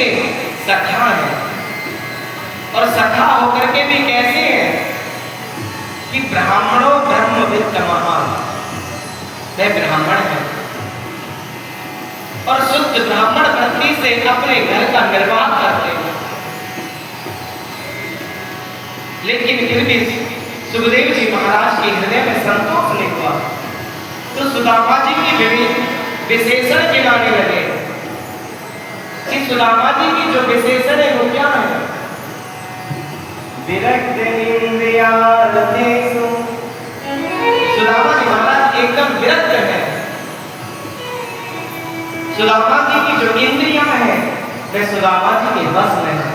के सखा हैं, और सखा होकर के भी कैसे हैं कि ब्राह्मणों ब्रह्मविद् महान, वे ब्राह्मण हैं और शुद्ध ब्राह्मण वृत्ति से अपने घर का निर्वाह करते हैं। लेकिन फिर भी सुखदेव जी महाराज के हृदय में संतोष नहीं हुआ, तो सुदामा जी की विशेषण गिनाने लगे कि सुदामा जी की जो विशेषण है वो क्या है। विरक्त इंद्रियार्थेषु, सुदामा जी महाराज एकदम विरक्त है। सुदामा जी की जो इंद्रियां हैं वे सुदामा जी के बस में है।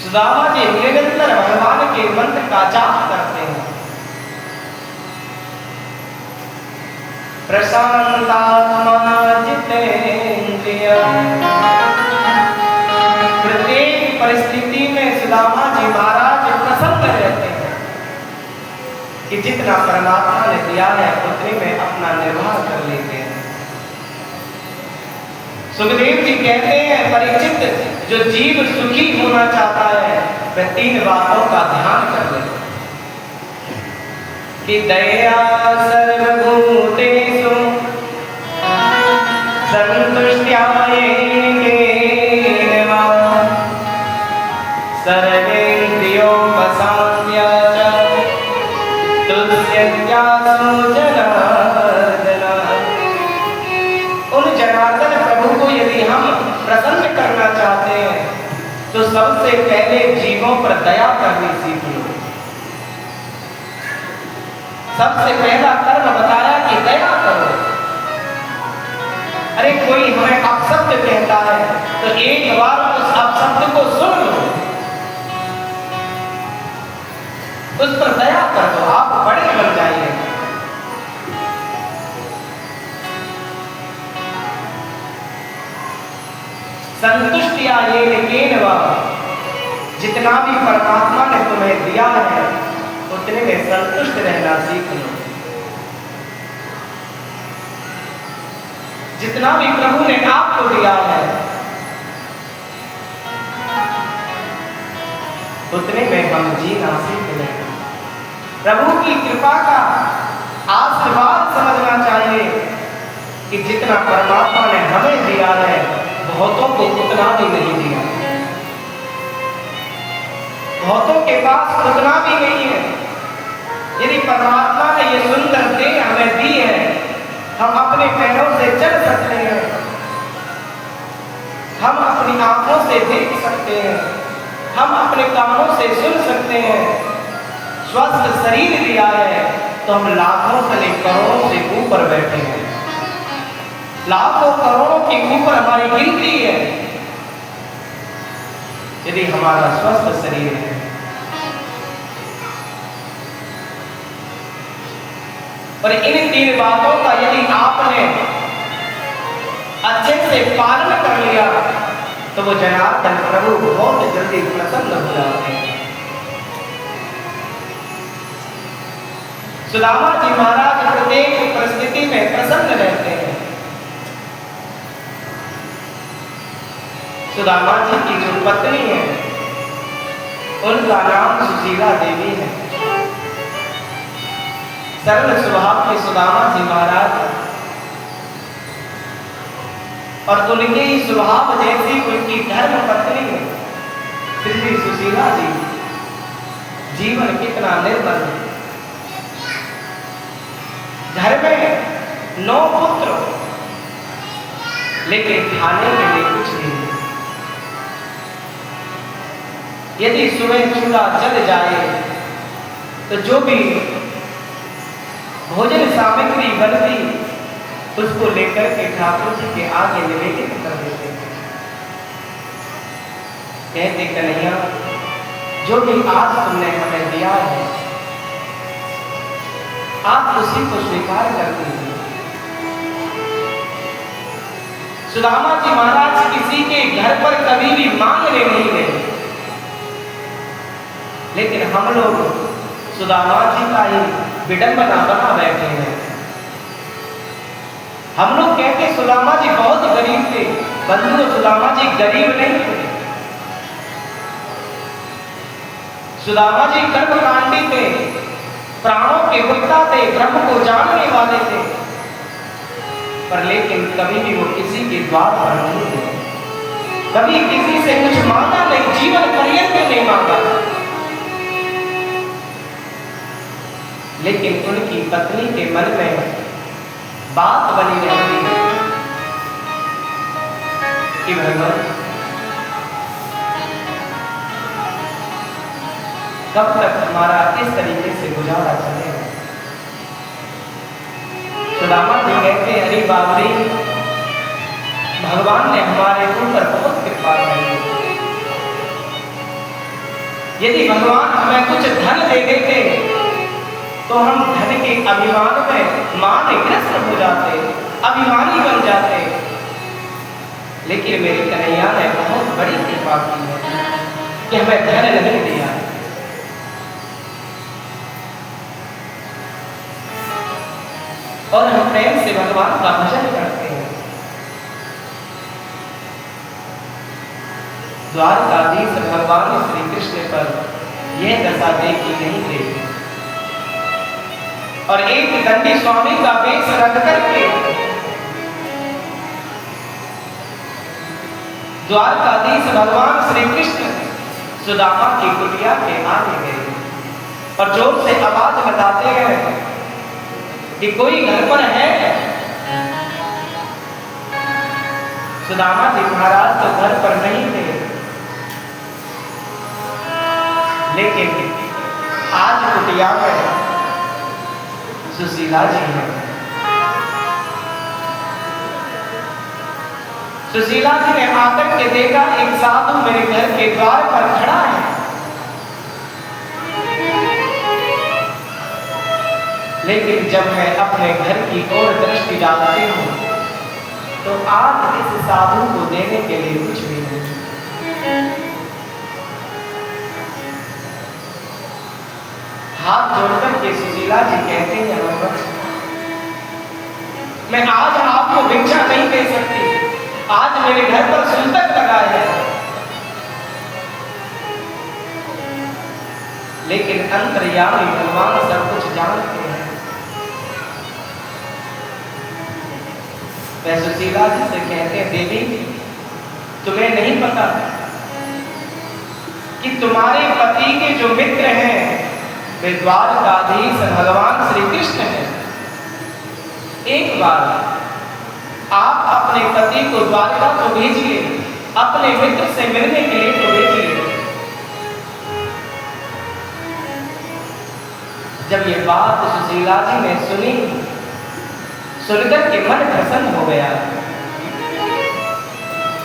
सुदामा जी निरंतर भगवान के मंत्र का जाप करते हैं। प्रशांतात्मा जितेन्द्रिय, प्रत्येक परिस्थिति में सुदामा जी महाराज प्रसन्न रहते हैं कि जितना परमात्मा ने दिया है उतने में अपना निर्वाह कर लेते हैं। सुखदेव जी कहते हैं परीक्षित, जो जीव सुखी होना चाहता है वह 3 बातों का ध्यान कर ले कि दया सर्वभूतेषु संतुष्ट्या येन सर्वेन्द्रियोपशाम्य च तुष्यत्यासु जनार्दन। उन जनार्दन प्रभु को यदि हम प्रसन्न करना चाहते हैं तो सबसे पहले जीवों पर दया करनी सीख लो। सबसे पहला कर्म बताया कि दया करो। अरे कोई हमें अपशब्द कहता है तो एक बार उस अपशब्द को सुन लो, उस पर दया कर दो, आप बड़े बन जाइए। संतुष्टिया येन वा, जितना भी परमात्मा ने तुम्हें दिया है उतने में संतुष्ट रहना सीख लो। जितना भी प्रभु ने आपको दिया है उतने में हम जीना सीख लें। प्रभु की कृपा का आशीर्वाद समझना चाहिए कि जितना परमात्मा ने हमें दिया है बहुतों को उतना भी नहीं दिया, बहुतों के पास उतना भी नहीं है। यदि परमात्मा ने ये सुंदर देह हमें दी है, हम अपने पैरों से चल सकते हैं, हम अपनी आंखों से देख सकते हैं, हम अपने कानों से सुन सकते हैं, स्वस्थ शरीर दिया है तो हम लाखों से करोड़ों से ऊपर बैठे हैं। लाखों करोड़ों के ऊपर हमारी गिनती है यदि हमारा स्वस्थ शरीर है। और इन 3 बातों का यदि आपने अच्छे से पालन कर लिया तो वो जनार्दन प्रभु बहुत जल्दी प्रसन्न हो जाते हैं। सुदामा जी महाराज प्रत्येक परिस्थिति में प्रसन्न रहते हैं। सुदामा जी की जो पत्नी है उनका नाम सुशीला देवी है। सरल स्वभाव के सुदामा जी महाराज और उनके ही स्वभाव जैसी उनकी धर्म पत्नी है श्री सुशीला जी। जीवन कितना निर्मल है। घर में 9 पुत्र लेकिन खाने के लिए कुछ नहीं। यदि सुबह चूल्हा जल जाए तो जो भी भोजन सामग्री बनती उसको लेकर के ठाकुर जी के आगे निवेदित कर देते हैं। कहते कन्हैया, जो भी आज तुमने हमें दिया है आप उसी को स्वीकार कर दीजिए। सुदामा जी महाराज किसी के घर पर कभी भी मांगने नहीं गए, लेकिन हम लोग सुदामा जी का ही विडंबना बना बैठे हैं। हम लोग कहते सुदामा जी बहुत गरीब थे, बंधु सुदामा जी गरीब नहीं थे। सुदामा जी कर्मकांडी थे, प्राणों के पिता थे, ब्रह्म को जानने वाले थे, पर लेकिन कभी भी वो किसी के द्वार पर नहीं थे, कभी किसी से कुछ मांगा नहीं, जीवन पर्यंत नहीं मांगा। लेकिन उनकी पत्नी के मन में बात बनी रहती है कि भगवान कब तक हमारा इस तरीके से गुजारा चलेगा। सुदामा जी कहते हैं, अरे बाबरी, भगवान ने हमारे ऊपर बहुत कृपा की। यदि भगवान हमें कुछ धन दे देते तो हम धन के अभिमान में मानग्रस्त हो जाते, अभिमानी बन जाते। लेकिन मेरी कन्हैया ने बहुत बड़ी कृपा की है कि हमें धन नहीं दिया, और हम प्रेम से भगवान का भजन करते हैं। द्वारकाधीश भगवान श्री कृष्ण पर यह दशा देखी नहीं गई, और एक दंडी स्वामी का वेश रख करके द्वारकाधीश भगवान श्री कृष्ण सुदामा की कुटिया के आगे गए और जोर से आवाज लगाते गए कि कोई घर पर है। सुदामा जी महाराज तो घर पर नहीं थे, लेकिन आज कुटिया में सुशीला जी है। सुशीला जी ने आकर के देखा एक साधु मेरे घर के द्वार पर खड़ा है। लेकिन जब मैं अपने घर की ओर दृष्टि डालती हूँ तो आज इस साधु को देने के लिए कुछ भी नहीं। हाथ जोड़कर के सुशीला जी कहते हैं, मैं आज आपको भिक्षा नहीं दे सकती, आज मेरे घर पर सुंदर लगा है, लेकिन अंतर्यामी भगवान सब कुछ जानते हैं। मैं सुशीला जी से कहते हैं, देवी तुम्हें नहीं पता कि तुम्हारे पति के जो मित्र हैं वे द्वारकाधीश भगवान श्री कृष्ण हैं। एक बार आप अपने पति को द्वारका तो भेजिए, अपने मित्र से मिलने के लिए तो भेजिए। जब ये बात सुशीला जी ने सुनी, सुनकर के मन प्रसन्न हो गया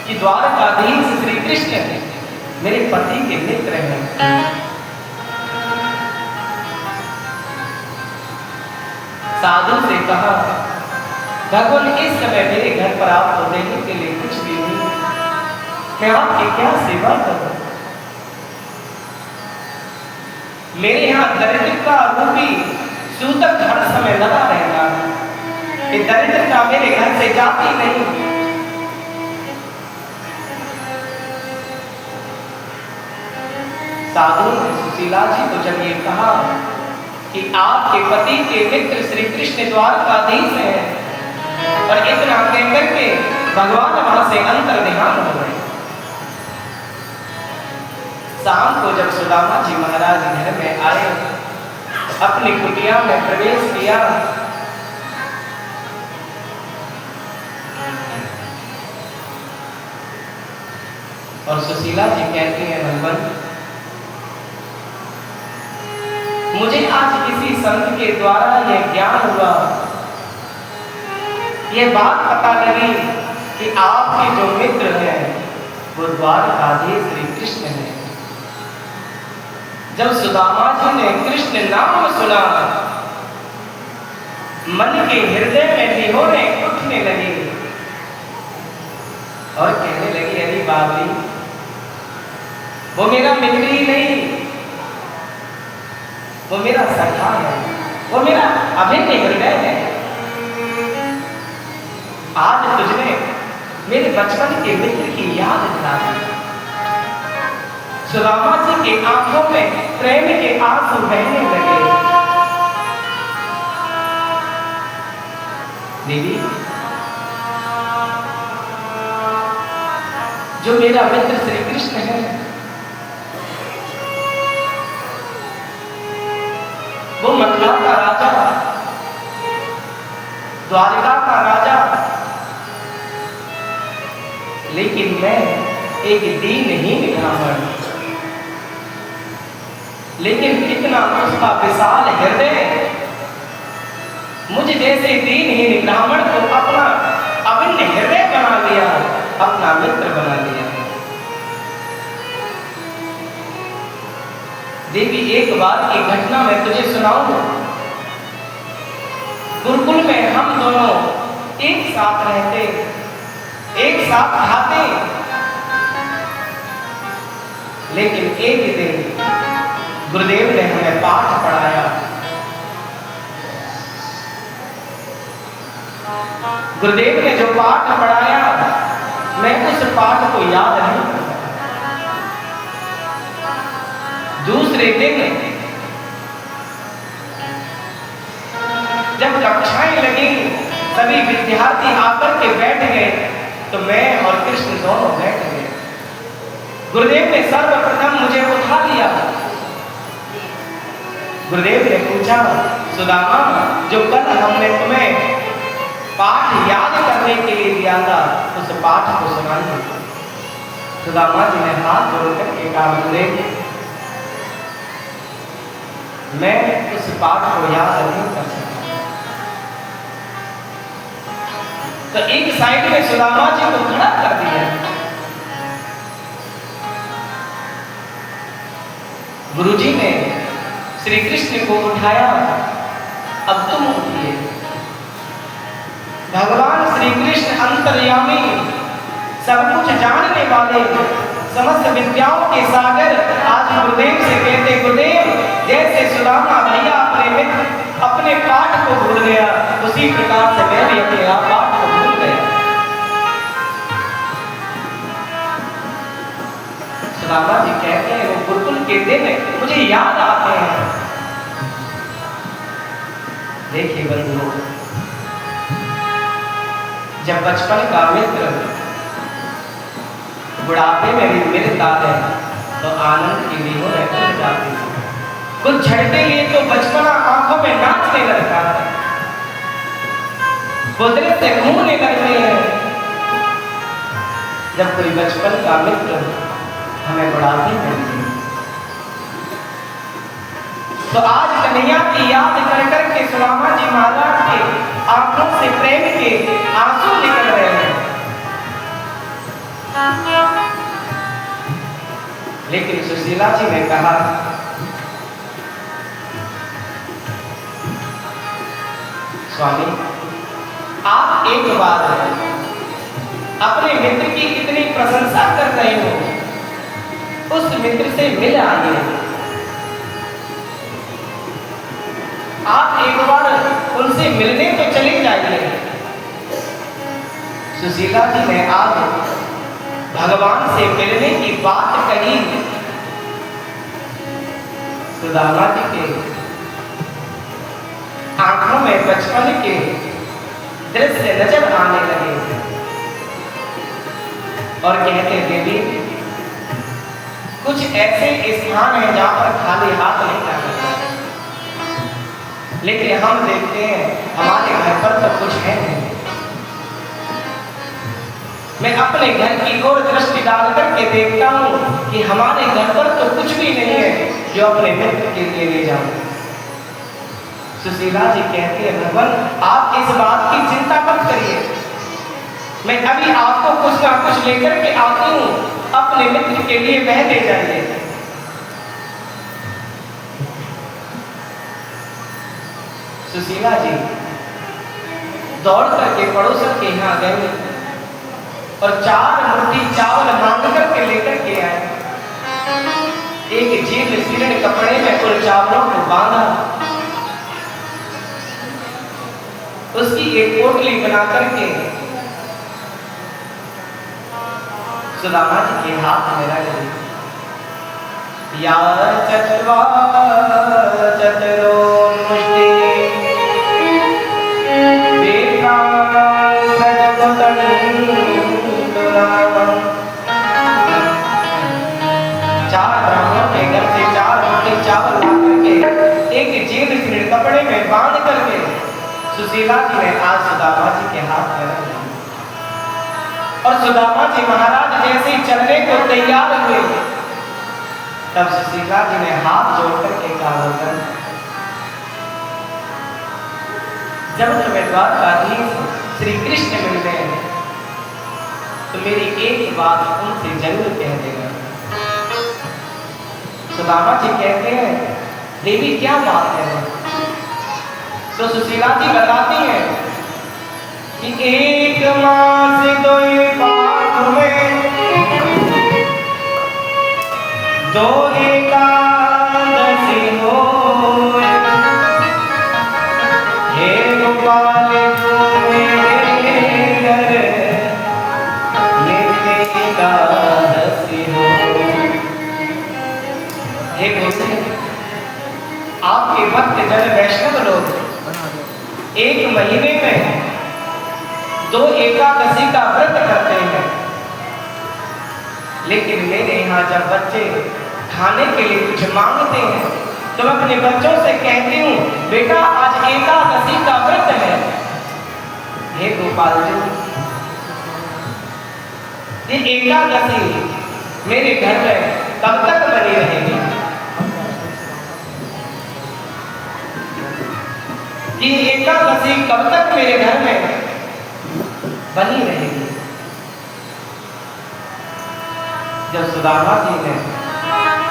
कि द्वारकाधीश श्री कृष्ण मेरे पति के मित्र हैं। साधु से कहा, भगवान इस समय मेरे घर पर आपको देने के लिए कुछ भी नहीं, मैं आपकी क्या सेवा करूं। मेरे यहाँ दरिद्रता रूपी सूतक हर समय लगा रहता है, ये दरिद्रता मेरे घर से जाती नहीं। साधु ने सुशीला जी को जब ये कहा कि आपके पति के मित्र श्री कृष्ण द्वारकाधीश हैं, और इतना कहकर के भगवान वहां से अंतर ध्यान हो गए। शाम को जब सुदामा जी महाराज घर में आए, अपनी कुटिया में प्रवेश किया, और सुशीला जी कहती हैं, भगवान मुझे आज किसी संत के द्वारा यह ज्ञान हुआ, यह बात पता लगी कि आपके जो मित्र हैं वो द्वारकाधीश श्री कृष्ण हैं। जब सुदामा जी ने कृष्ण नाम सुना, मन के हृदय में निहोरे उठने लगे और कहने लगी, अरे बाबरी, वो मेरा मित्र ही नहीं, वो मेरा सखा है, वो मेरा अभिन्न हृदय है। आज तुझने मेरे बचपन के मित्र की याद दिला दी। सुदामा जी की आंखों में प्रेम के आंसू बहने लगे। देवी, जो मेरा मित्र श्री कृष्ण है, वो मथुरा का राजा, द्वारिका का राजा, लेकिन मैं एक दीनहीन ब्राह्मण। लेकिन कितना उसका विशाल हृदय मुझ जैसे दीनहीन ब्राह्मण को अपना अभिन्न हृदय बना लिया, अपना मित्र बना लिया। देवी, एक बार की घटना मैं तुझे सुनाऊं। गुरुकुल में हम दोनों एक साथ रहते, एक साथ खाते, लेकिन एक दिन गुरुदेव ने हमें पाठ पढ़ाया। गुरुदेव ने जो पाठ पढ़ाया, मैं उस पाठ को याद नहीं कर सका। दूसरे दिन जब कक्षाएं लगी, सभी विद्यार्थी आकर के बैठ गए, तो मैं और कृष्ण दोनों बैठ गए। गुरुदेव ने सर्वप्रथम मुझे उठा लिया। गुरुदेव ने पूछा, सुदामा, जो कल हमने तुम्हें पाठ याद करने के लिए दिया था, उस पाठ को सुनाइए। सुदामा जी ने हाथ जोड़कर के कहा, गुरुदेव, मैं उस पाठ को याद नहीं कर सकता। तो एक साइड में सुदामा जी को खड़ा कर दिया। गुरुजी ने श्री कृष्ण को उठाया, अब तुम उठिए। भगवान श्री कृष्ण अंतर्यामी, सब कुछ जानने वाले, समस्त विद्याओं के सागर, आज गुरुदेव से कहते, गुरुदेव, जैसे सुदामा भैया अपने पाठ को भूल गया, उसी प्रकार से मैं भी अपने पाठ को भूल गया। सुदामा जी कहते हैं, वो गुरुकुल के दिन मुझे याद आते हैं। देखिए बंधुओं, जब बचपन का मित्र बुढ़ापे में भी मिलता है, तो आनंद की नींव खुल जाती है। कुछ झटके लिए तो बचपना आंखों में नाचने लगता है, कुदरत से घूमने लगते हैं। जब कोई बचपन का मित्र हमें बुढ़ापे में मिले, तो आज कन्हैया की याद कर करके सुदामा जी महाराज के आंखों से प्रेम के आंसू निकल रहे हैं। लेकिन सुशीला जी ने कहा, स्वामी, आप एक बार अपने मित्र की इतनी प्रशंसा कर रहे हो, उस मित्र से मिल आइए। आप एक बार उनसे मिलने तो चले जाइए। सुशीला जी ने आज भगवान से मिलने की बात कही। सुदामा जी के आंखों में बचपन के दृश्य नजर आने लगे और कहते, देवी, कुछ ऐसे स्थान हैं जहां पर खाली हाथ नहीं जाना, लेकिन हम देखते हैं हमारे घर पर तो कुछ है नहीं। मैं अपने घर की ओर दृष्टि डाल करके देखता हूं कि हमारे घर पर तो कुछ भी नहीं है जो अपने मित्र के लिए ले जाऊं। सुशीला जी कहती है, भगवान, आप इस बात की चिंता मत करिए, मैं अभी आपको कुछ ना कुछ लेकर के आती हूँ, अपने मित्र के लिए वह ले जाइए। सुशीला जी दौड़ करके पड़ोसन के यहाँ गए और 4 मुट्ठी चावल मांग करके लेकर के आए। एक जीर्ण शीर्ण कपड़े में उन चावलों को बांधा, उसकी एक पोटली बना करके सुदामा जी के हाथ में रख दी। या चत्वा चतरो मुष्टि चार ब्राह्मणों के घर से 4 मुट्ठी चावल ला करके एक जीर्ण शीर्ण कपड़े में बांध करके सुशीला जी ने आज सुदामा जी के हाथ में रख दिया। और सुदामा जी महाराज जैसे ही चलने को तैयार हुए तब सुशीला जी ने हाथ जोड़ करके कहा, जब तुम्हें द्वारकाधीश श्री कृष्ण मिलते हैं तो मेरी एक बात उनसे जरूर कह देगा। सुदामा जी कहते हैं, देवी क्या बात है? तो सुशीला जी बताती हैं कि 1 मास 2 पाठ में 2 एकादशी हो, हे गोपाल तू मेरे घर नित्य एकादशी हो। हे गोसाई, आपके भक्त जन वैष्णव लोग 1 महीने में 2 एकादशी का व्रत करते हैं, लेकिन मेरे यहाँ जब बच्चे खाने के लिए कुछ मांगते हैं तो मैं अपने बच्चों से कहती हूँ, बेटा आज एकादशी का व्रत है। हे गोपाल जी, ये एकादशी मेरे घर में कब तक बनी रहेगी? ये एकादशी कब तक मेरे घर में बनी रहेगी? जब सुदामा जी ने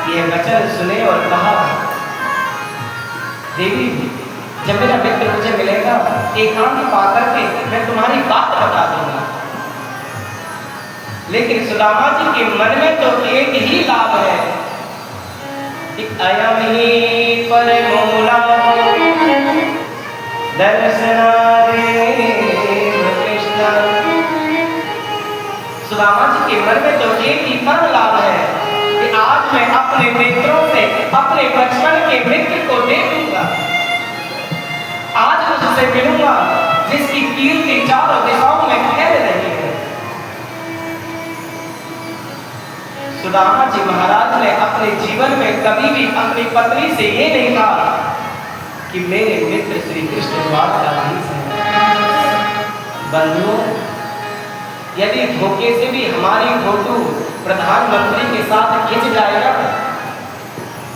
ये वचन सुने और कहा, देवी जब मेरा मित्र मुझे मिलेगा एकांत पाकर के मैं तुम्हारी बात बता दूंगा। लेकिन सुदामा जी के मन में तो एक ही लाभ है, अयम ही परमोला दर्शनादेव कृष्ण। सुदामा जी के मन में तो एक ही परम लाभ है कि आज मैं अपने नेत्रों से अपने बचपन के मित्र को देखूंगा, आज उससे मिलूंगा जिसकी कीर्ति चारों दिशाओं में फैल रही है। सुदामा जी महाराज ने अपने जीवन में कभी भी अपनी पत्नी से ये नहीं कहा कि मेरे मित्र श्री कृष्ण द्वारकाधीश हैं। बंधुओं, यदि धोखे से भी हमारी फोटो प्रधानमंत्री के साथ खिंच जाएगा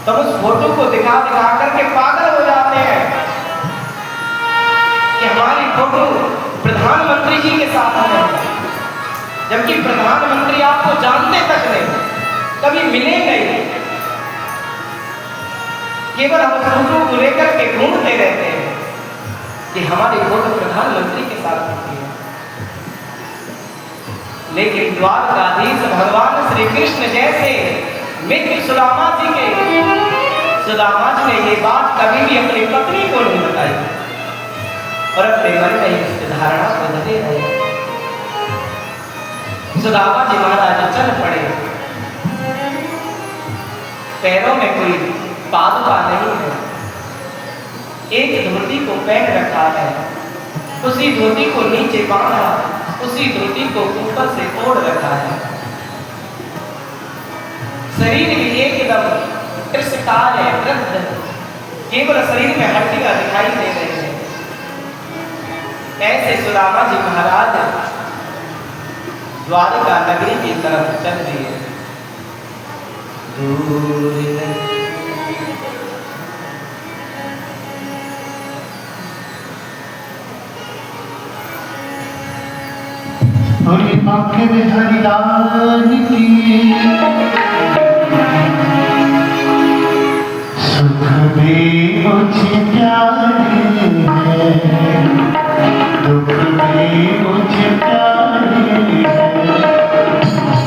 तो उस फोटो को दिखा दिखा करके पागल हो जाते हैं कि हमारी फोटो प्रधानमंत्री जी के साथ है, जबकि प्रधानमंत्री आपको जानते तक नहीं, कभी मिले नहीं, केवल हम फोटो को लेकर के घूमते रहते हैं कि हमारी फोटो प्रधानमंत्री के साथ होती है। लेकिन द्वारकाधीश भगवान श्री कृष्ण जैसे मित्र सुदामा जी ने ये बात कभी भी अपनी पत्नी को नहीं बताई और अपने मन में इस धारणा को धरे रहे। सुदामा जी महाराज चल पड़े, पैरों में कोई पादुका नहीं है, एक धोती को पहन रखा है, उसी धोती को नीचे बांधा, उसी धोती को ऊपर से ओढ़ रखा है। शरीर भी एकदम कृष्णकाय है, वृद्ध, केवल शरीर में हड्डियां दिखाई दे रही है। ऐसे सुदामा जी महाराज द्वारका नगरी की तरफ चल दिए। आंख में हरिदान की सुख में मुझे प्यारी है, दुख में मुझे प्यारी है,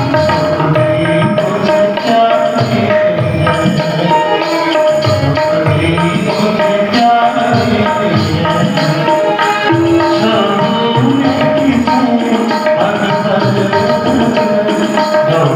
सुख में मुझे प्यारी है, दुख में मुझे प्यारी है। No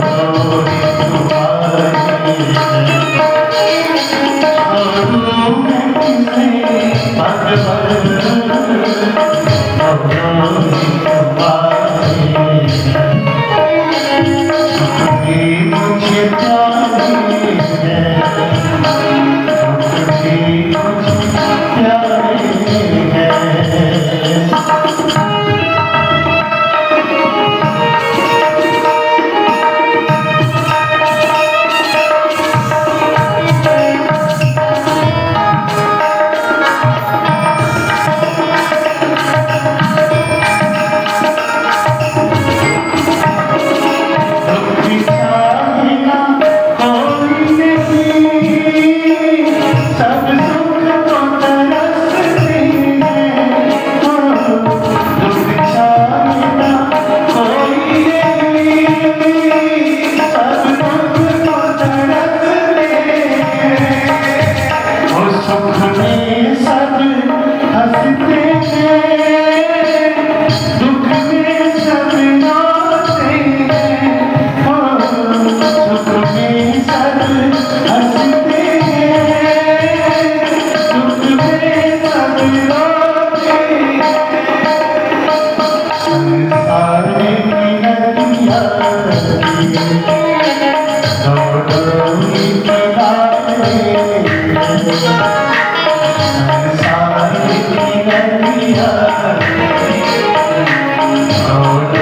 संसार की नदियाँ दौड़ो ही किनारे संसार की नदियाँ दौड़ो ही किनारे छोड़ो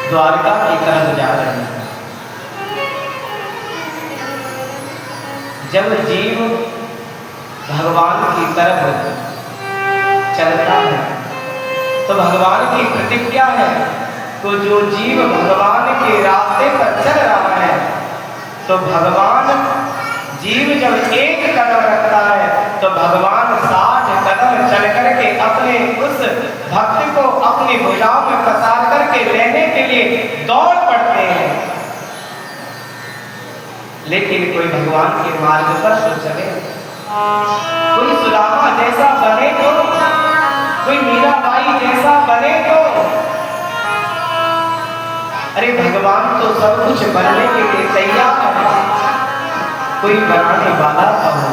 द्वारका की तरफ जा रहे हैं। जब जीव भगवान की तरफ चलता है तो भगवान की प्रतिज्ञा है, तो जो जीव भगवान के रास्ते पर चल रहा है तो भगवान जीव जब एक कदम रखता है तो भगवान 60 कदम चल करके अपने उस भक्त को अपनी भुजाओं में पसार करके लेने के लिए दौड़ पड़ते हैं। लेकिन कोई भगवान के मार्ग पर तो चले, कोई सुदामा जैसा बने तो, कोई मीराबाई जैसा बने तो। अरे भगवान तो सब कुछ बनने के लिए तैयार है, कोई बनाने वाला तो हो।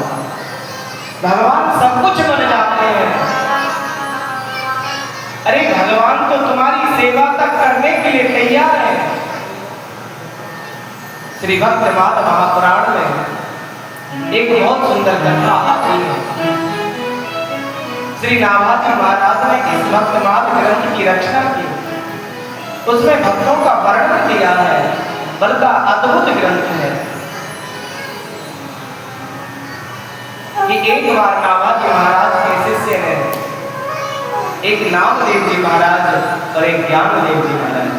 भगवान सब कुछ बन जाते हैं। अरे भगवान तो तुम्हारी सेवा तक करने के लिए तैयार है। श्री भक्तमाल महापुराण में एक बहुत सुंदर कथा आती है। श्री नाभाजी महाराज ने इस भक्तमाल ग्रंथ की रचना की, उसमें भक्तों का वर्णन किया है, बल्कि अद्भुत ग्रंथ है। कि एक बार नाभाजी महाराज के शिष्य ने, एक नामदेव जी महाराज और एक ज्ञानदेव जी महाराज।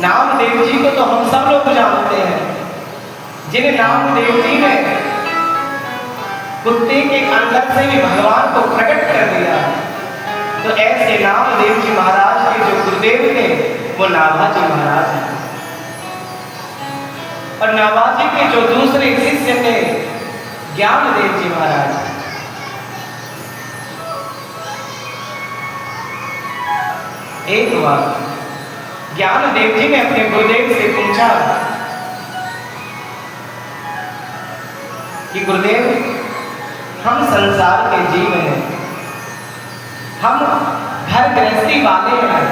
नामदेव जी को तो हम सब लोग जानते हैं, जिन्हें नामदेव जी ने कुत्ते के अंदर से भी भगवान को प्रकट कर दिया। तो ऐसे नामदेव जी महाराज के जो गुरुदेव थे वो नाभाजी महाराज हैं। और नाभाजी के जो दूसरे शिष्य थे ज्ञानदेव जी महाराज। एक बार ज्ञानदेव जी ने अपने गुरुदेव से पूछा कि गुरुदेव, हम संसार के जीव हैं, हम घर गृहस्थी वाले हैं,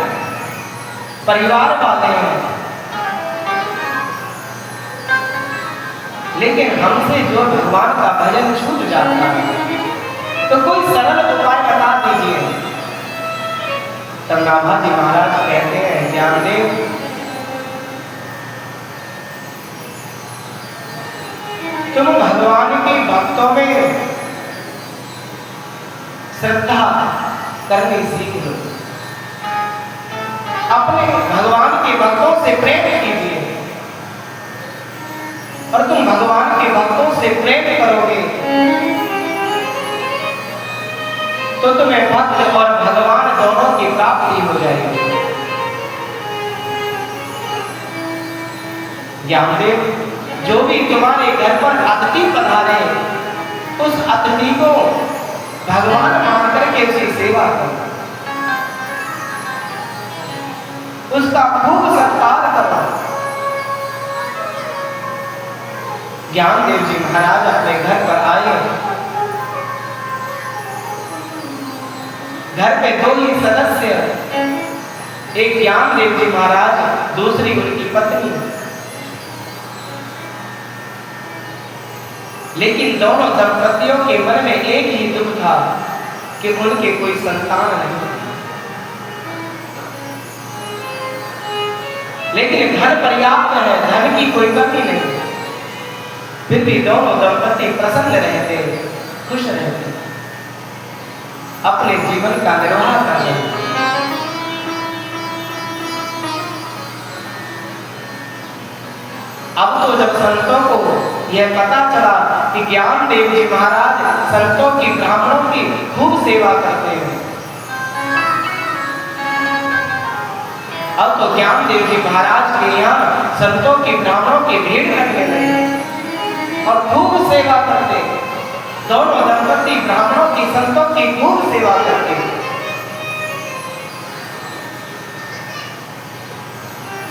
परिवार वाले हैं, लेकिन हमसे जो भगवान का भजन छूट जाता है, तो कोई सरल उपाय बता दीजिए। तब नाभाजी महाराज कहते हैं, ज्ञानदेव, तुम भगवान के भक्तों में श्रद्धा करनी सीख लो, अपने भगवान के भक्तों से प्रेम कीजिए, और तुम भगवान के भक्तों से प्रेम करोगे तो तुम्हें भक्त और भगवान दोनों की प्राप्ति हो जाएगी। ज्ञानदेव, जो भी तुम्हारे घर पर अतिथि पधारे, उस अतिथि को भगवान मान करके उसकी सेवा करो, उसका खूब सत्कार करो। ज्ञानदेव जी महाराज अपने घर पर आए। घर पे दो ही सदस्य, एक ज्ञानदेव जी महाराज, दूसरी उनकी पत्नी। लेकिन दोनों दंपतियों के मन में एक ही दुख था कि उनके कोई संतान नहीं। लेकिन घर पर्याप्त है, धन की कोई कमी नहीं। फिर भी दोनों दंपति प्रसन्न रहते, खुश रहते, अपने जीवन का निर्वाह कर रहे। अब तो जब संतों को यह पता चला कि ज्ञानदेव जी महाराज संतों की, ब्राह्मणों की खूब सेवा करते हैं, अब तो ज्ञानदेव जी महाराज के यहाँ संतों की, ब्राह्मणों की भीड़ लगने लगी और खूब सेवा करते। दोनों दंपति ब्राह्मणों की, संतों की खूब सेवा करते।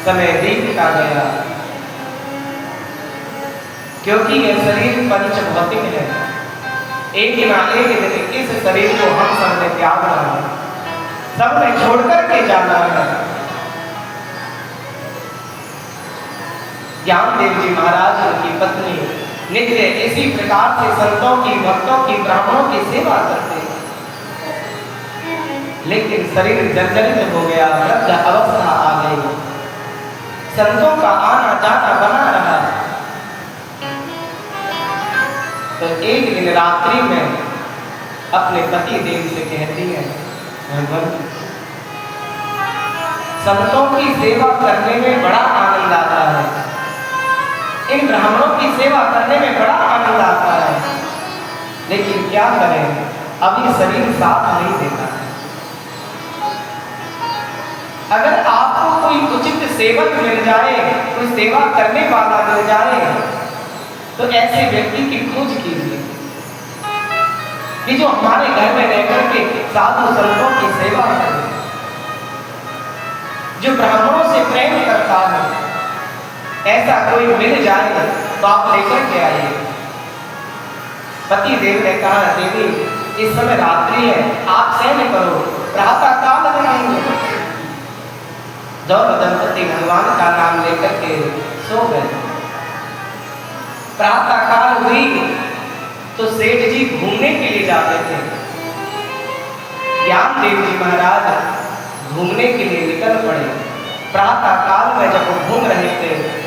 समय बीतता गया, क्योंकि यह शरीर पंचभौतिक है। एक ना एक दिन इस शरीर को हम सबने त्यागना है, सबने छोड़कर के जाना है। ज्ञानदेव जी महाराज की पत्नी नित्य इसी प्रकार से संतों की, भक्तों की, ब्राह्मणों की सेवा करते। लेकिन शरीर जर्जरित हो गया, वृद्ध अवस्था आ गई। संतों का आना जाना बना रहा। तो एक दिन रात्रि में अपने पति देव से कहती है, भगवान संतों की सेवा करने में बड़ा आनंद आता है, इन ब्राह्मणों की सेवा करने में बड़ा आनंद आता है, लेकिन क्या करें, अभी शरीर साथ नहीं देता है। अगर आपको कोई उचित सेवक मिल जाए, कोई सेवा करने वाला मिल जाए, तो ऐसे व्यक्ति की खोज कीजिए कि जो हमारे घर में रहकर के साधु संतों की सेवा करे, जो ब्राह्मणों से प्रेम करता है, ऐसा कोई मिल जाए तो आप लेकर के आइए। पति देव ने कहा, देवी इस समय रात्रि है, आप सहन करो, प्रातः काल में आएंगे। जब दंपति भगवान का नाम लेकर के सो गए, प्रातः काल हुई तो सेठ जी घूमने के लिए जाते थे। ज्ञान देव जी महाराज घूमने के लिए निकल पड़े। प्रातः काल में जब वो घूम रहे थे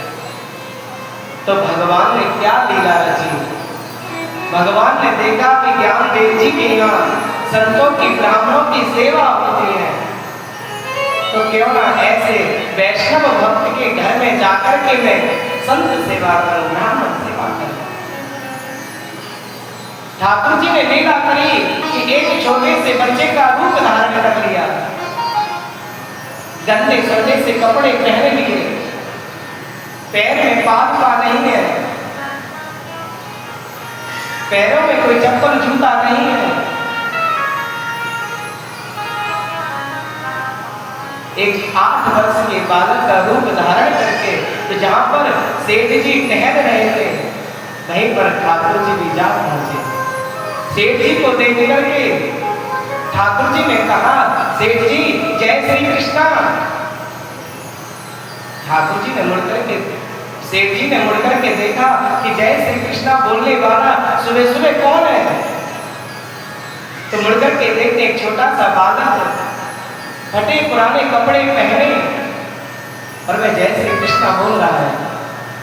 तो भगवान ने क्या लीला रची। भगवान ने देखा कि ज्ञान देव जी के यहाँ संतों की ब्राह्मणों की सेवा होती है, तो क्यों ना ऐसे वैष्णव भक्त के घर में जाकर के मैं संत सेवा करूं, ब्राह्मण सेवा करूं। ठाकुर जी ने लीला करी कि एक छोटे से बच्चे का रूप धारण कर लिया, गंदे सड़े से कपड़े पहन लिए, पैर में पादुका नहीं है, पैरों में कोई चप्पल जूता नहीं है, एक 8 वर्ष के बालक का रूप धारण करके तो जहां पर सेठ जी टहल रहे थे वहीं पर ठाकुर जी भी जा पहुंचे। सेठ जी को देख करके ठाकुर जी ने कहा, सेठ जी जय श्री कृष्णा। ठाकुर जी ने मुड़कर के सेठ जी ने मुड़कर के देखा कि जय श्री कृष्णा बोलने वाला सुबह सुबह कौन है। तो मुड़कर के देखते एक छोटा सा बालक फटे पुराने कपड़े पहने और मैं जय श्री कृष्णा बोल रहा है।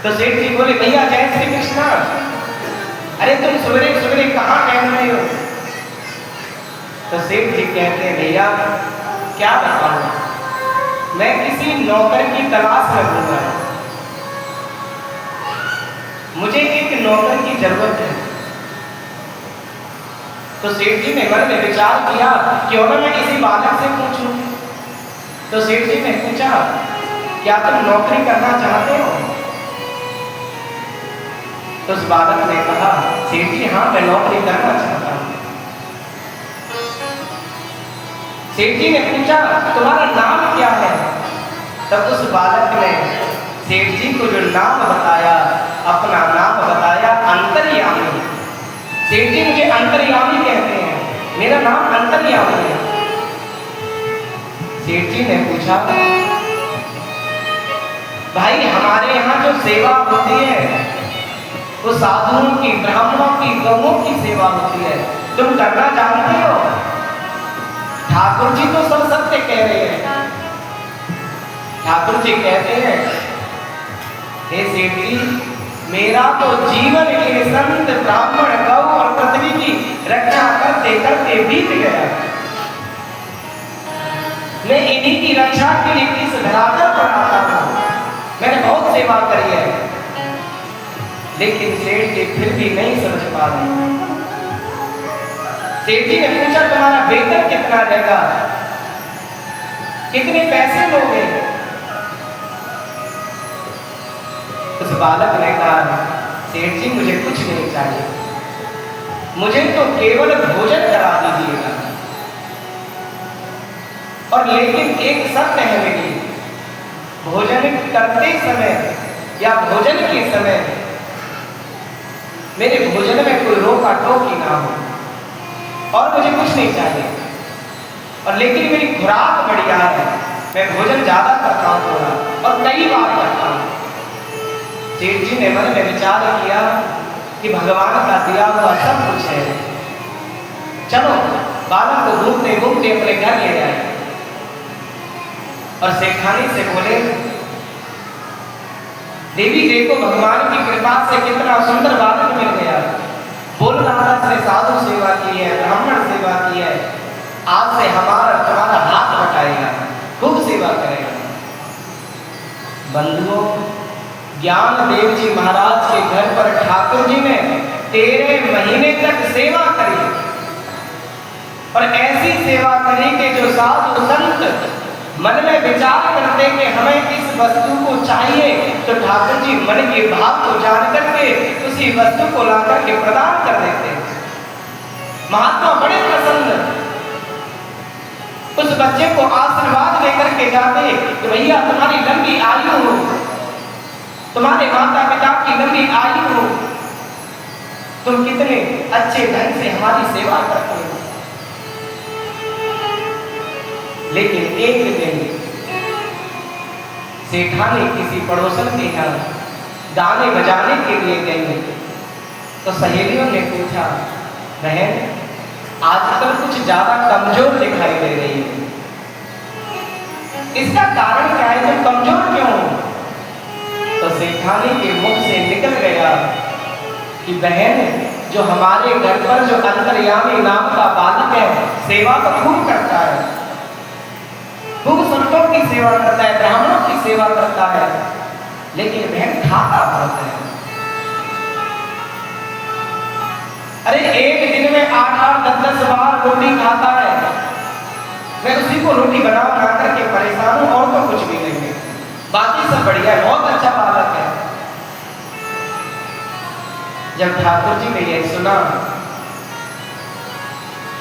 तो सेठ जी बोले, भैया जय श्री कृष्णा, अरे तुम सवेरे सवेरे कहाँ टहल रहे हो। तो सेठ जी कहते हैं, भैया क्या बताऊं, मैं किसी नौकर की तलाश में घूम रहा हूं, मुझे एक नौकर की जरूरत है। तो सेठ जी ने मन में विचार किया, क्यों ना मैं किसी बालक से पूछूं। तो सेठ जी ने पूछा, क्या तुम नौकरी करना चाहते हो। तो उस बालक ने कहा, सेठ जी हाँ मैं नौकरी करना चाहता हूं। सेठ जी ने पूछा, तुम्हारा नाम क्या है। तब उस बालक ने सेठ जी को जो नाम बताया, अपना नाम बताया, अंतर्यामी। सेठ जी मुझे अंतर्यामी कहते हैं, मेरा नाम अंतर्यामी है। सेठ जी ने पूछा, भाई हमारे यहाँ जो सेवा होती है वो साधुओं की, ब्राह्मणों की, गौओं की सेवा होती है, तुम करना जानते हो। ठाकुर जी तो सब सत्य कह रहे हैं। ठाकुर जी कहते हैं, हे सेठ जी मेरा तो जीवन के संत ब्राह्मण गौ और पृथ्वी की रक्षा करते करते बीत गया। मैं इन्हीं की रक्षा के लिए इस धरातल पर आता हूं, मैंने बहुत सेवा करी है, लेकिन सेठ जी फिर भी नहीं समझ पा रहे। सेठ जी ने पूछा, तुम्हारा वेतन कितना रहेगा, कितने पैसे लोगे। उस बालक ने कहा, सेठ जी मुझे कुछ नहीं चाहिए, मुझे तो केवल भोजन करा दीजिएगा। और लेकिन एक शर्त है मेरी, भोजन करते समय या भोजन के समय मेरे भोजन में कोई रोका टोकी ना हो, और मुझे कुछ नहीं चाहिए। और लेकिन मेरी खुराक बढ़िया है, मैं भोजन ज्यादा करता हूँ थोड़ा, और कई बार करता हूँ। सेठ जी ने मन में विचार किया कि भगवान का दिया हुआ सब कुछ है, चलो बालक को घूमते घूमते अपने घर ले जाए। और सेठानी से बोले, देवी देखो भगवान की कृपा से कितना सुंदर बालक मिल गया। बोल रहा था इसने साधु सेवा की है, ब्राह्मण सेवा की है, आज से हमारा तुम्हारा हाथ बटाएगा, खूब सेवा करेगा। बंधुओं, ज्ञान देव जी महाराज के घर पर ठाकुर जी ने 13 महीने तक सेवा करी और ऐसी सेवा करी कि जो साधु संत मन में विचार करते कि हमें इस वस्तु को चाहिए, तो ठाकुर जी मन के भाव को जान करके उसी वस्तु को ला करके प्रदान कर देते। महात्मा बड़े प्रसन्न उस बच्चे को आशीर्वाद लेकर के जाते कि भैया तुम्हारी लंबी आयु हो, तुम्हारे माता पिता की लंबी आयु हो, तुम कितने अच्छे ढंग से हमारी सेवा करते हो। लेकिन एक दिन सेठानी किसी पड़ोसन के यहाँ गाने बजाने के लिए गई तो सहेलियों ने पूछा, बहन आजकल कुछ ज्यादा कमजोर दिखाई दे रही है, इसका कारण क्या है, तुम कमजोर क्यों हो? तो सेठानी के मुख से निकल गया कि बहन जो हमारे घर पर जो अंतर्यामी नाम का बालक है, सेवा तो खूब करता है, खूब संतों की सेवा करता है, ब्राह्मणों की सेवा करता है, लेकिन बहन खाता बहुत है। अरे एक दिन में 8-8, 10-10 बार रोटी खाता है, मैं उसी को रोटी बना करके परेशान हूं, और तो कुछ भी नहीं है, बाकी सब बढ़िया है, बहुत अच्छा बालक है। जब ठाकुर जी ने यह सुना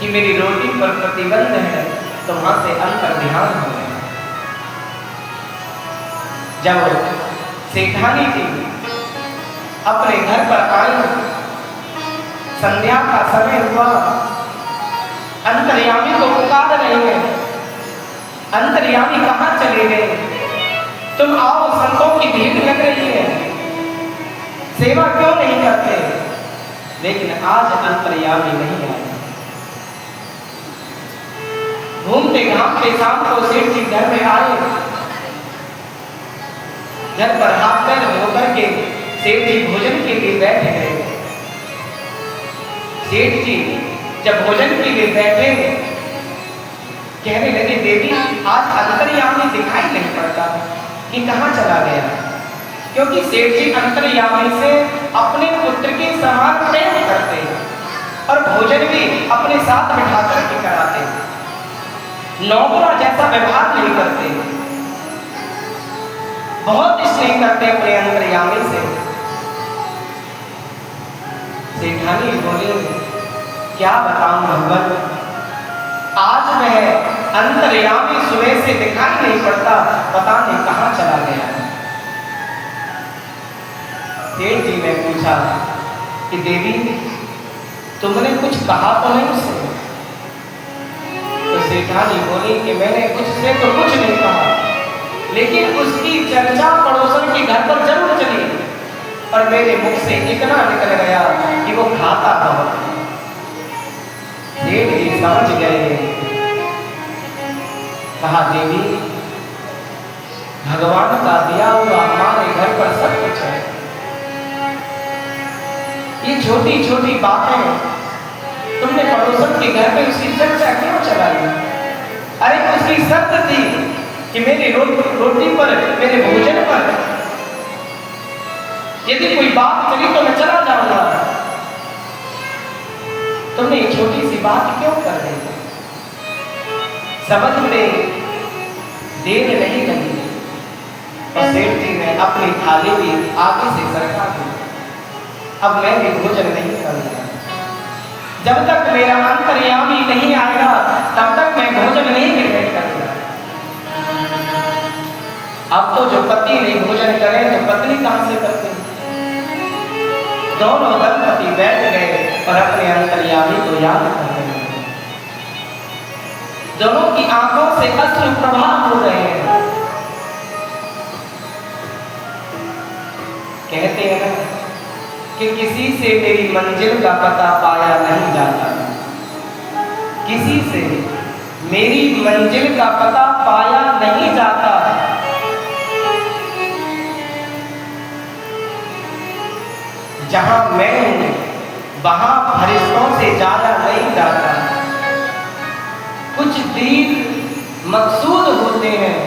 कि मेरी रोटी पर प्रतिबंध है, तो वहां से अंतर ध्यान हो गया। जब सेठानी जी अपने घर पर आई, संध्या का समय हुआ, अंतर्यामी को पुकार रही है, अंतर्यामी कहाँ चले गए, तुम आओ, संतों की भीड़ लग रही है, सेवा क्यों नहीं करते? लेकिन आज अंतर्यामी नहीं आए। घूमते घामते शाम को सेठ जी घर में आए, घर पर हाथ पैर धोकर के सेठ जी भोजन के लिए बैठ गए। सेठ जी जब भोजन के लिए बैठे, कहने लगे, देवी आज अंतर्यामी दिखाई नहीं पड़ता कि कहाँ चला गया, क्योंकि सेठ जी अंतर्यामी से अपने पुत्र के समान प्रेम करते और भोजन भी अपने साथ बिठा करके कराते, नौकरा जैसा व्यवहार नहीं करते, बहुत स्नेह करते अपने अंतर्यामी से। सेठानी बोले, क्या बताऊं भगवान, आज वह अंतर्यामी सुबह से दिखाई नहीं पड़ता, पता नहीं कहाँ चला गया। सेठ जी ने पूछा कि देवी तुमने कुछ कहा तो नहीं उससे? तो सेठानी बोली कि मैंने उससे तो कुछ नहीं कहा, लेकिन उसकी चर्चा पड़ोसन के घर पर जरूर चली और मेरे मुख से इतना निकल गया कि वो खाता बहुत। सेठ जी समझ गए, कहा देवी भगवान का दिया हुआ हमारे घर पर सब कुछ है, ये छोटी छोटी बातें तुमने पड़ोसन के घर पे उसकी चर्चा क्यों चलाई? अरे उसकी शर्त थी कि मेरी रोटी पर, मेरे भोजन पर यदि कोई बात चली तो मैं चला जाऊंगा, तुमने एक छोटी सी बात क्यों कर दी? समझ में देर नहीं लगी और सेठ जी ने अपनी थाली भी आगे से सरका दी। अब मैं भी भोजन नहीं करूंगा, जब तक मेरा अंतर्यामी नहीं आएगा तब तक मैं भोजन नहीं ग्रहण करूंगा। अब तो जो पति नहीं भोजन करे तो पत्नी कहां से करती? दोनों दंपति बैठ गए और अपने अंतर्यामी को याद करते हैं। दोनों की आंखों से अश्रु प्रवाह हो रहे हैं। कहते हैं ना कि किसी से मेरी मंजिल का पता पाया नहीं जाता, किसी से मेरी मंजिल का पता पाया नहीं जाता। जहां मैं हूं वहां फरिश्तों से ज्यादा नहीं जाता। कुछ दीन मकसूद होते हैं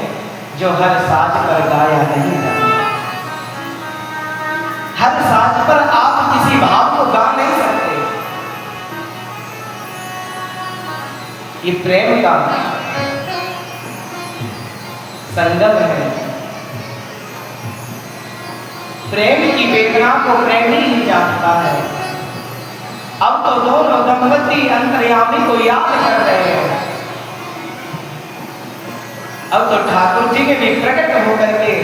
जो हर साज पर गाया नहीं जाता। हर साज पर आप किसी भाव को गा नहीं सकते। ये प्रेम का संगम है। प्रेम की वेदना को प्रेमी ही जानता है। अब तो दोनों दंपति अंतर्यामी को याद कर रहे हैं। अब तो ठाकुर जी ने भी प्रकट होकर के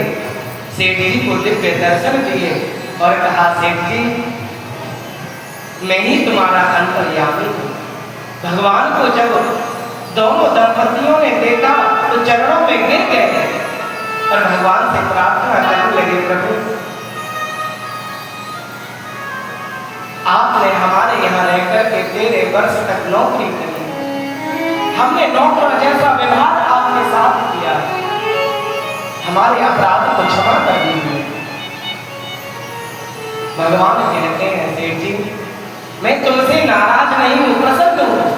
सेठ जी को दिव्य दर्शन दिए और कहा, सेठ जी मैं ही तुम्हारा अंतर्यामी हूं। भगवान को जब दोनों दंपतियों ने देखा तो चरणों में गिर गए और भगवान से प्रार्थना करने लगे, प्रभु आपने हमारे यहाँ रहकर के 13 वर्ष तक नौकरी की, हमने नौकर जैसा व्यवहार आपके साथ किया, हमारे अपराध को क्षमा कर दीजिए। भगवान कहते हैं, सेठ जी मैं तुमसे नाराज नहीं हूं, प्रसन्न हूं।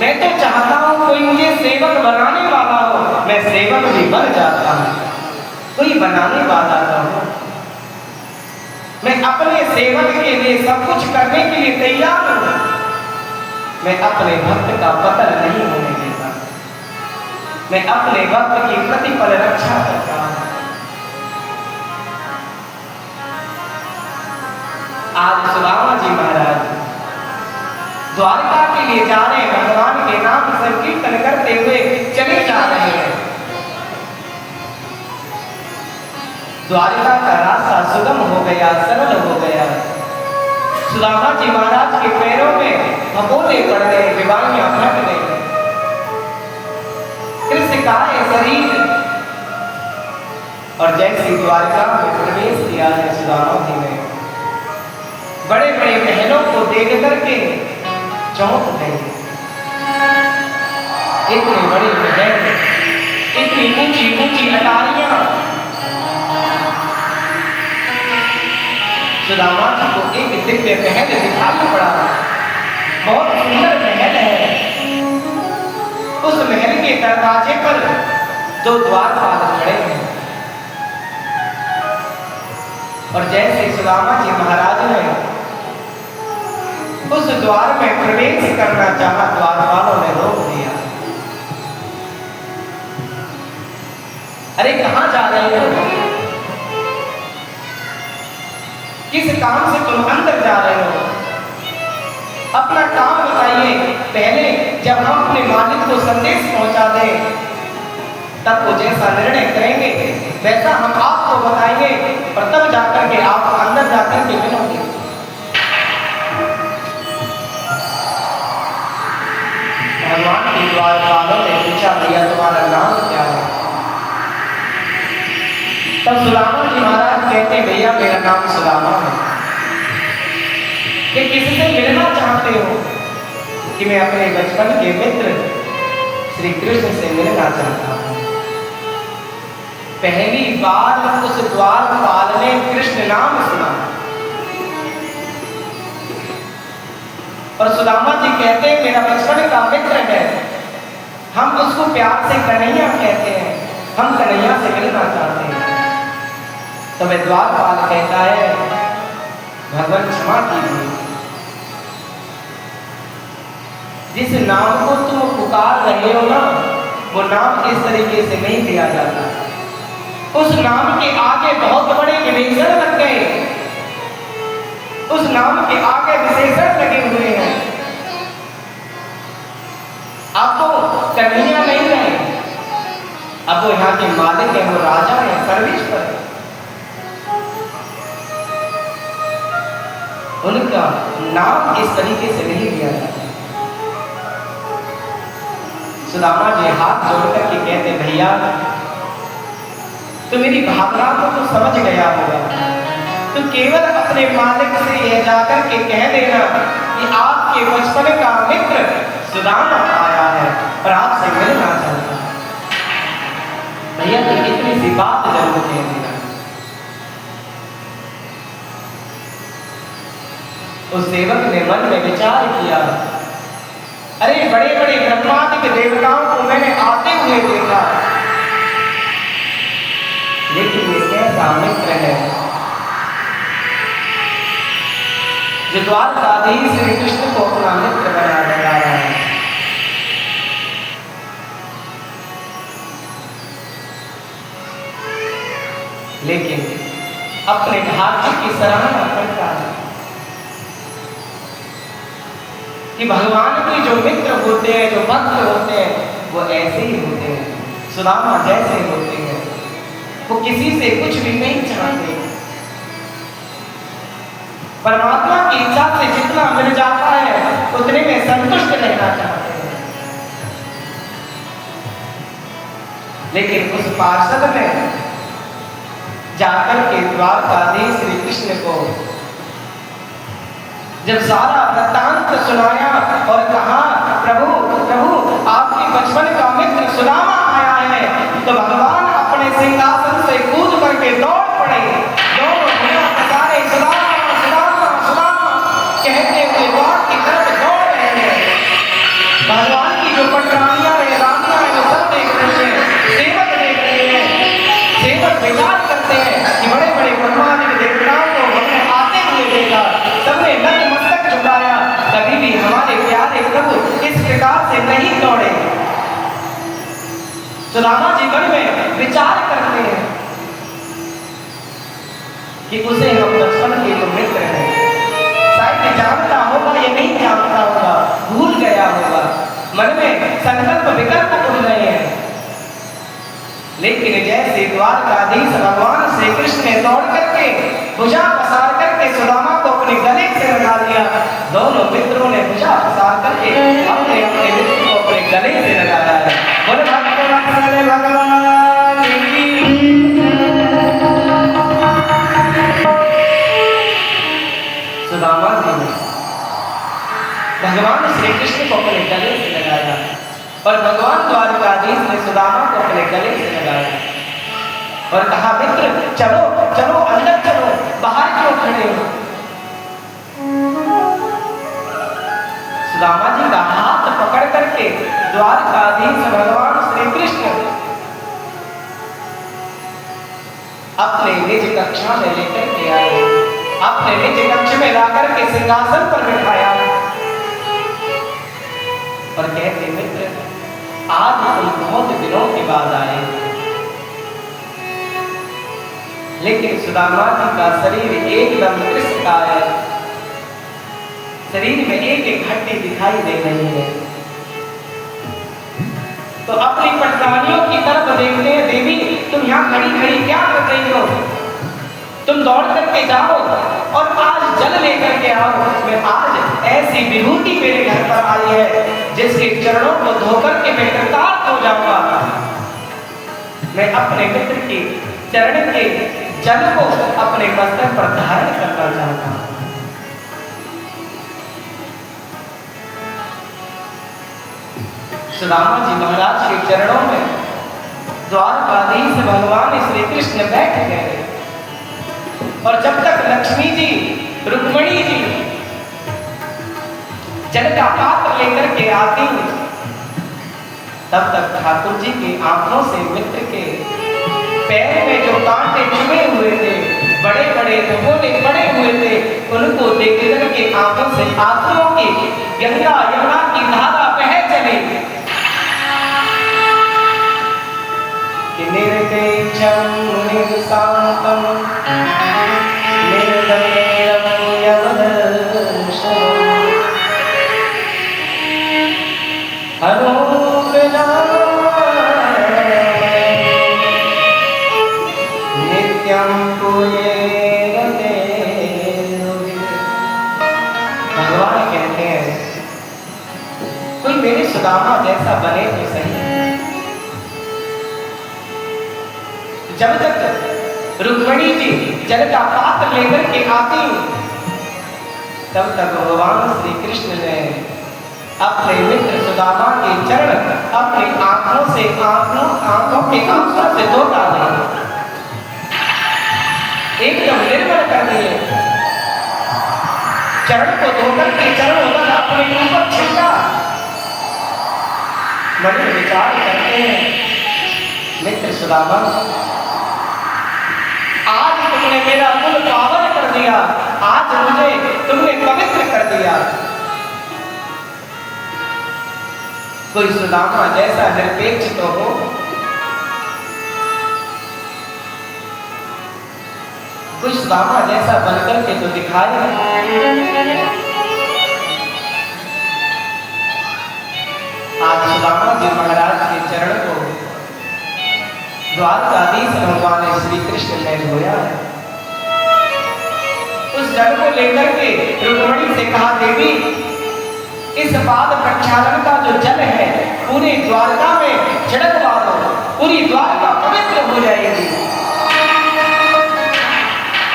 मैं तो चाहता हूं कोई मुझे सेवक बनाने वाला हो, मैं सेवक भी बन जाता हूं। कोई बनाने वाला ना हो, मैं अपने सेवक के लिए सब कुछ करने के लिए तैयार हूं। मैं अपने भक्त का पतन नहीं होने देता। मैं अपने भक्त की प्रतिपल रक्षा करता हूं। आज सुदामा जी महाराज द्वारका के लिए जा रहे हैं। भगवान के नाम संकीर्तन करते हुए चले जा रहे हैं। द्वारका का रास्ता सुगम हो गया, सरल हो गया। सुदामा जी महाराज के पैरों में फफोले पड़ गए, बीमारियां फट गई। कृष्ण का शरीर और जैसे द्वारका में प्रवेश किया है सुदामा जी ने, बड़े बड़े महलों को देख करके चौंक गए। इतने बड़े महल, इतनी ऊंची ऊंची अटारियां। सुदामा जी को एक दिव्य महल दिखाई पड़ा। बहुत सुंदर महल है। उस महल के दरवाजे पर 2 द्वारपाल खड़े हैं और जैसे सुदामा जी महाराज ने उस द्वार में प्रवेश करना चाहा, द्वारपालों ने रोक दिया। अरे कहां जा रहे हो? किस काम से तुम अंदर जा रहे हो? अपना काम बताइए। पहले जब हम अपने मालिक को संदेश पहुंचा दें तब वो जैसा निर्णय करेंगे वैसा हम आपको बताएंगे और तब जाकर के आप अंदर जाकर के मिलोगे। भगवान के द्वारपालों ने पूछा, भैया तुम्हारा नाम क्या है? तब सुदामा जी महाराज कहते, भैया मेरा नाम सुदामा है। कि किससे मिलना चाहते हो? कि मैं अपने बचपन के मित्र श्री कृष्ण से मिलना चाहता हूं। पहली बार उस द्वारपाल ने कृष्ण नाम सुना और सुदामा जी कहते हैं, मेरा बचपन का मित्र है, हम उसको प्यार से कन्हैया कहते हैं, हम कन्हैया से मिलना चाहते हैं। तो मैं द्वारपाल कहता है, भगवान क्षमा कीजिए, जिस नाम को तुम पुकार रहे हो ना, वो नाम इस तरीके से नहीं दिया जाता। उस नाम के आगे बहुत बड़े विशेषण लग गए, उस नाम के आगे विशेषण लगे हुए हैं। अब तो कन्हैया नहीं रहे, अब वो यहाँ के मालिक है, वो राजा है, सर्वेश्वर है। उनका नाम इस तरीके से नहीं दिया जाता। सुदामा जी हाथ जोड़कर के कहते, भैया तो मेरी भावना को तो समझ गया होगा, तो केवल अपने मालिक से यह जाकर के कह देना कि आपके बचपन का मित्र सुदामा आया है और आपसे मिलना चाहता है। भैया तो इतनी सी बात जरूर कह देना। उस सेवक ने मन में विचार किया, अरे बड़े बड़े ब्रह्मादि देवताओं को मैंने आते हुए देखा, लेकिन ये कैसा मित्र है जो द्वारकाधीश श्री कृष्ण को अपना मित्र बना रहा है। लेकिन अपने भाग्य की सराहना करता है कि भगवान के जो मित्र होते हैं, जो भक्त होते हैं, वो ऐसे ही होते हैं, सुदामा जैसे होते हैं। वो किसी से कुछ भी नहीं चाहते, परमात्मा की इच्छा से जितना मिल जाता है उतने में संतुष्ट रहना चाहते हैं। लेकिन उस पार्षद ने जाकर के द्वारकाधीश श्री कृष्ण को जब सारा वृत्तांत सुनाया और कहा, प्रभु प्रभु आपके बचपन का मित्र सुदामा आया है, तो भगवान अपने सिंहासन से कूद करके दौड़ पड़े, दोनों भुजा पसारे सुदामा सुदामा सुदामा कहते हुए द्वार की तरफ दौड़ रहे हैं। भगवान की जो पटरानियां हैं, रानियां हैं, वो सब देख रहे हैं, सेवक देख रहे हैं। सेवक विचार करते हैं कि बड़े बड़े ब्रह्मादि देवताओं को हमने आते हुए देखा, सबने नतमस्तक झुकाया, कभी भी हमारे प्यारे प्रभु इस प्रकार से नहीं दौड़े। सुदामा जीवन में विचार करते हैं कि उसे हम बचपन के जो मित्र हैं, शायद जानता होगा या नहीं जानता होगा, भूल गया होगा, मन में संकल्प विकल्प उठ रहे हैं। लेकिन जैसे द्वारकाधीश भगवान श्री कृष्ण ने दौड़ करके भुजा पसार करके सुदामा को अपने गले से लगा दिया, दोनों मित्रों ने भुजा पसार करके अपने अपने मित्र को अपने गले से लगाया है। बोले भगवान की सुदामा जी ने भगवान श्री कृष्ण को अपने गले से लगाया और भगवान द्वारकाधीश ने सुदामा को अपने गले से लगाया और कहा, मित्र चलो चलो अंदर चलो, बाहर क्यों खड़े हो। सुदामा जी का हाथ पकड़ करके द्वारकाधीश भगवान श्री कृष्ण अपने निज कक्षा में लेकर के आए, अपने निज कक्ष में लाकर के सिंहासन पर बिठाया और कहते, मित्र आज तुम बहुत दिनों के बाद आए, लेकिन सुदामा जी का शरीर एकदम कृष्ण है, शरीर में एक एक हड्डी दिखाई दे रही है। तो अपनी पटरानियों की तरफ देखते हैं, देवी तुम यहाँ खड़ी खड़ी क्या कर रही हो, तुम दौड़ करके जाओ और आज जल लेकर के आओ। मैं आज ऐसी विभूति मेरे घर पर आई है जिसके चरणों को धोकर के मैं कृतार्थ हो जाऊंगा। मैं अपने मित्र के चरण के जल को अपने मस्तक पर धारण करना चाहता हूं। सुदामा जी महाराज के चरणों में द्वारकाधीश भगवान श्री कृष्ण बैठ गए और जब तक लक्ष्मी जी रुक्मणी जी जल का पात्र लेकर के आती तब तक ठाकुर जी की आंखों से मित्र के पैर में जो कांटे चुभे हुए थे, बड़े बड़े धोने पड़े हुए थे, उनको देख करके आंखों से आंसुओं की गंगा यमुना की धारा बह चली। निर्देशं निर्शान्तं निर्दयं यमदर्शनम् नित्यं पूयेरते। भगवान कहते हैं कोई मेरे सुदामा जैसा बने तो सही। जब तक रुक्मणी जी जल का पात्र लेकर के आती तब तक भगवान श्री कृष्ण ने अपने मित्र सुदामा के चरण अपनी आंखों के आंसुओं से धो डाले, एकदम निर्मल कर दिए। चरण को धोकर के चरण उधर अपने ऊपर छिड़का। मन में विचार करते हैं, मित्र सुदामा, आज तुमने मेरा कुल पावन कर दिया, आज मुझे तुमने पवित्र कर दिया। कोई सुदामा जैसा निरपेक्ष तो हो, कोई सुदामा जैसा बनकर के तो दिखाए। आज सुदामा जी महाराज के चरण को द्वारकाधीश भगवान श्री कृष्ण ने धोया है। उस जल को लेकर के रुक्मिणी से कहा, देवी इस पाद प्रक्षालन का जो जल है पूरी द्वारका में छिड़कवा दो, पूरी द्वारका पवित्र हो जाएगी।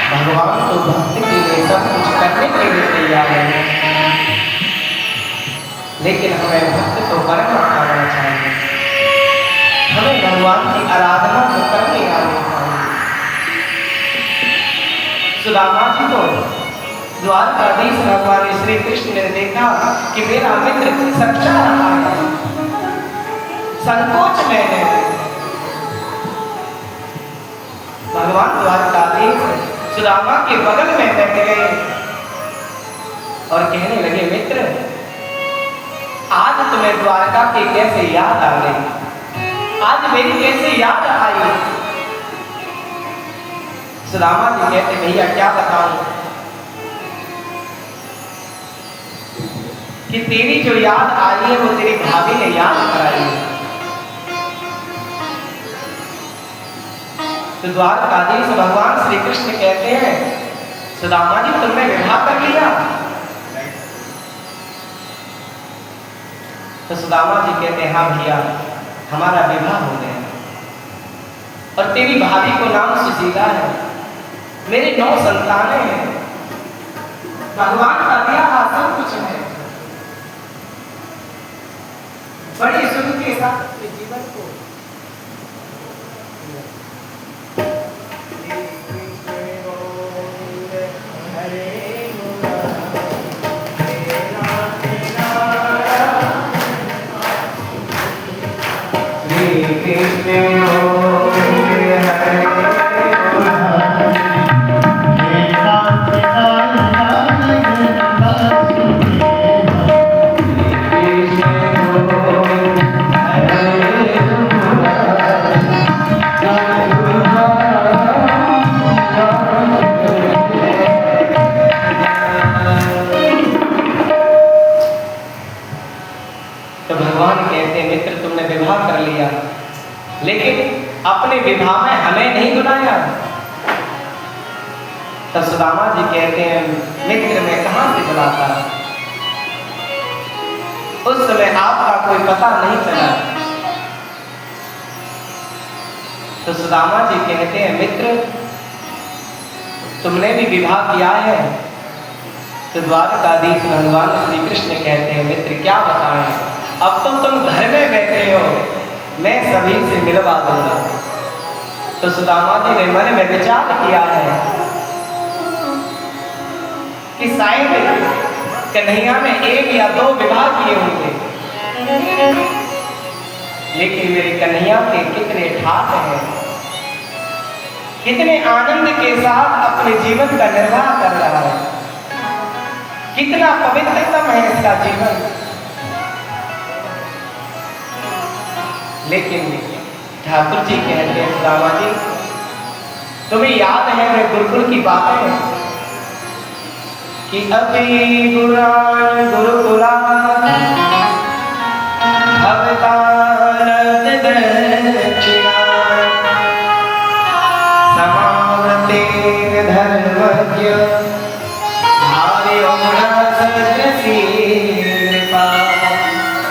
भगवान तो भक्त के लिए सब कुछ करने के लिए तैयार है, लेकिन हमें भक्त तो कर्म करना चाहिए, हमें भगवान की आराधना तो करने आनी चाहिए। सुदामा जी को द्वारकाधीश भगवान श्री कृष्ण ने देखा कि मेरा मित्र सच्चा रहा है, संकोच में है। भगवान द्वारकाधीश सुदामा के बगल में बैठ गए और कहने लगे, मित्र आज तुम्हें द्वारका की कैसे याद आ गई, आज मेरी कैसे याद आई। सुदामा जी कहते, भैया क्या बताऊं कि तेरी जो याद आई है वो तेरी भाभी ने याद कराई है। तो द्वारकाधीश भगवान श्री कृष्ण कहते हैं, सुदामा जी तुमने विवाह कर लिया। तो सुदामा जी कहते हैं, हाँ भैया हमारा विवाह हो गया और तेरी भाभी को नाम सुशीला है, मेरी 9 संतानें हैं, भगवान का दिया सब कुछ है। बड़ी सुख के साथ जीवन को अपने विवाह में हमें नहीं बुलाया। तब सुदामा जी कहते हैं, मित्र मैं कहां से बुलाता, उस समय आपका कोई पता नहीं चला। तो सुदामा जी कहते हैं, मित्र तुमने भी विवाह किया है। तो द्वारकाधीश भगवान श्री कृष्ण कहते हैं, मित्र क्या बताएं, अब तो तुम घर में बैठे हो, मैं सभी से मिलवा दूंगा। तो सुदामा जी ने मन में विचार किया है कि शायद कन्हैया में 1 या 2 विवाह किए होंगे, लेकिन मेरे कन्हैया के कितने ठाट हैं, कितने आनंद के साथ अपने जीवन का निर्वाह कर रहा है, कितना पवित्रतम है इसका जीवन। लेकिन ठाकुर जी कहते हैं, सुदामा जी तुम्हें याद है मैं गुरुकुल की बातें कि अभी गुरान गुरुकुला भवतारत दक्षिणा समावते धर्मज्ञ भार्यों सदृशी